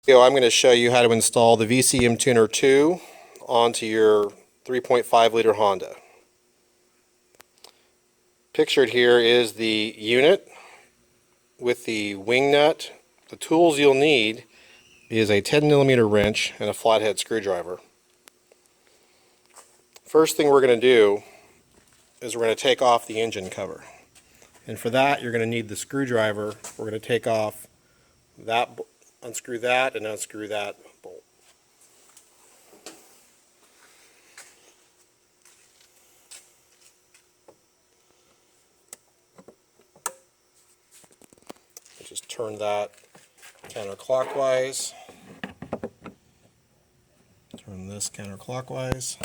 I'm going to show you how to install the VCMTUNER II onto your 3.5 liter Honda. Pictured here is the unit with the wing nut. The tools you'll need is a 10mm wrench and a flathead screwdriver. First thing we're going to do is we're going to take off the engine cover. And for that you're going to need the screwdriver. We're going to take off that, unscrew that, and unscrew that bolt. Just turn that counterclockwise. Turn this counterclockwise.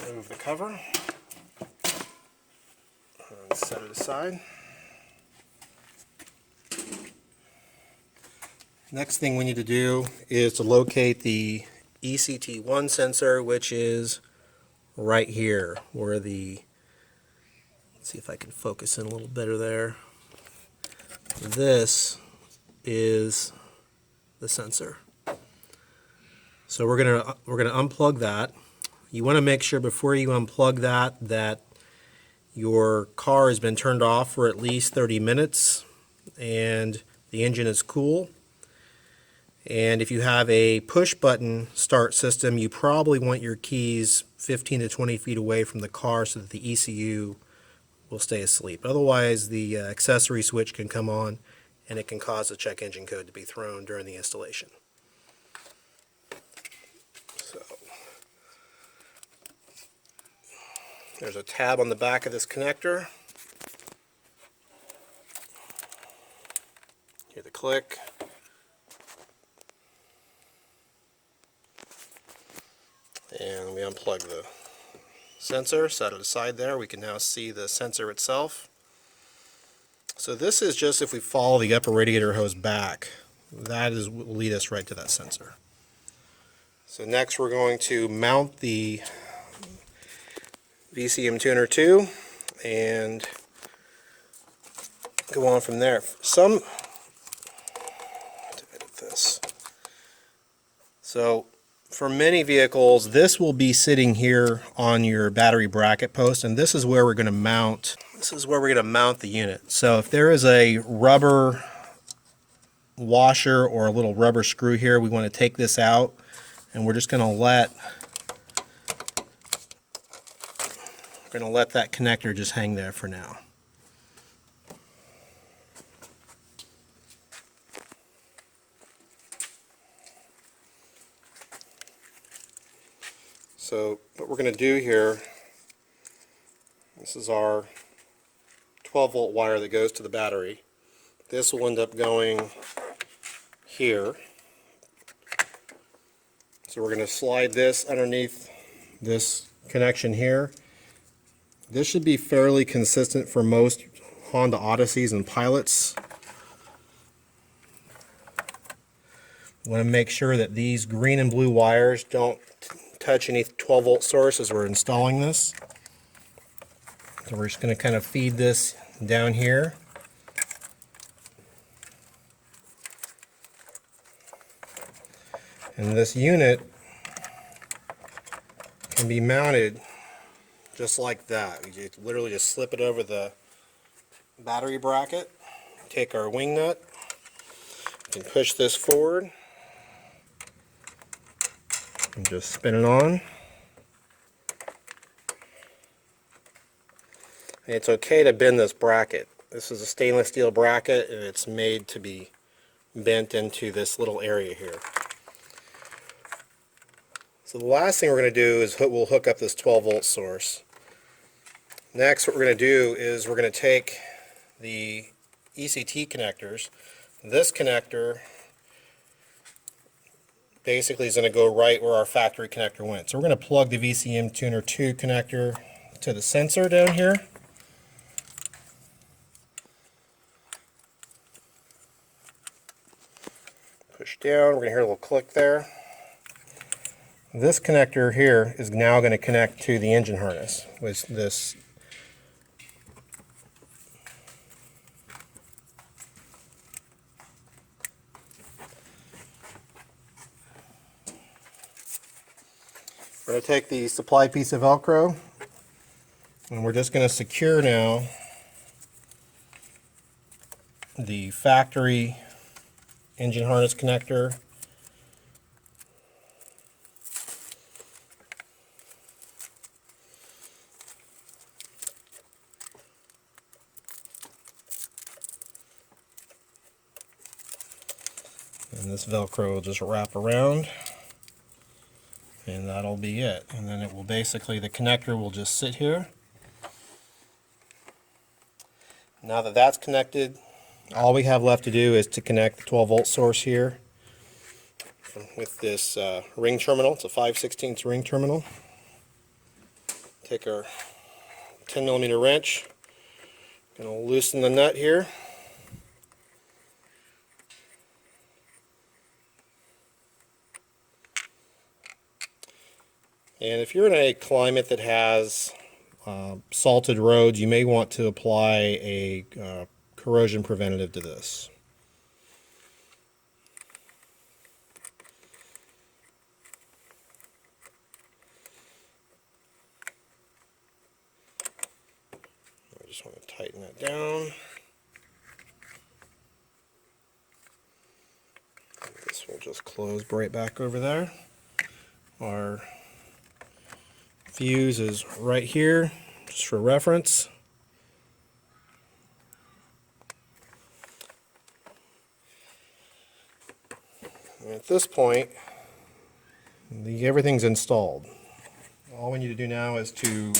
Remove the cover. And set it aside. Next thing we need to do is to locate the ECT1 sensor, which is right here where the, let's see if I can focus in a little better there. This is the sensor. So we're gonna unplug that. You want to make sure before you unplug that your car has been turned off for at least 30 minutes and the engine is cool. And if you have a push button start system, you probably want your keys 15 to 20 feet away from the car so that the ECU will stay asleep. Otherwise, the accessory switch can come on and it can cause the check engine code to be thrown during the installation. So, there's a tab on the back of this connector. Hear the click. And we unplug the sensor, set it aside there. We can now see the sensor itself. So this is just if we follow the upper radiator hose back, that will lead us right to that sensor. So next we're going to mount the VCMTUNER II and go on from there. So for many vehicles, this will be sitting here on your battery bracket post, and this is where we're going to mount. This is where we're going to mount the unit. So if there is a rubber washer or a little rubber screw here, we want to take this out, and we're just going to let that connector just hang there for now. So what we're going to do here, this is our 12-volt wire that goes to the battery. This will end up going here. So we're going to slide this underneath this connection here. This should be fairly consistent for most Honda Odysseys and Pilots. We want to make sure that these green and blue wires don't touch any 12-volt source as we're installing this. So we're just going to kind of feed this down here. And this unit can be mounted just like that. You literally just slip it over the battery bracket, take our wing nut, you can push this forward and just spin it on. And it's okay to bend this bracket. This is a stainless steel bracket and it's made to be bent into this little area here. So the last thing we're going to do is we'll hook up this 12-volt source. Next, what we're going to do is we're going to take the ECT connectors. This connector basically is going to go right where our factory connector went. So we're going to plug the VCMTUNER II connector to the sensor down here. Push down, we're going to hear a little click there. This connector here is now going to connect to the engine harness with this We're going to take the supply piece of Velcro and we're just going to secure now the factory engine harness connector. And this Velcro will just wrap around, and that'll be it. And then it will basically, the connector will just sit here. Now that that's connected, all we have left to do is to connect the 12-volt source here with this ring terminal. It's a 5/16 ring terminal. Take our 10mm wrench, going to loosen the nut here. And if you're in a climate that has salted roads, you may want to apply a corrosion preventative to this. I just want to tighten that down. This will just close right back over there. Our fuse is right here, just for reference. And at this point, everything's installed. All we need to do now is to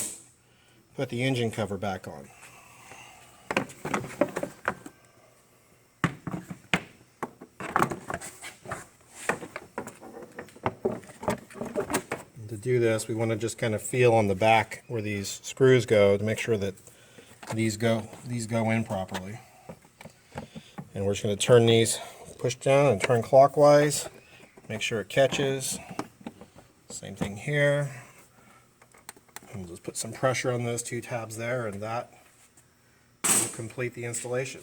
put the engine cover back on. To do this, we want to just kind of feel on the back where these screws go to make sure that these go in properly. And we're just going to turn these, push down and turn clockwise, make sure it catches. Same thing here. And we'll just put some pressure on those two tabs there, and that will complete the installation.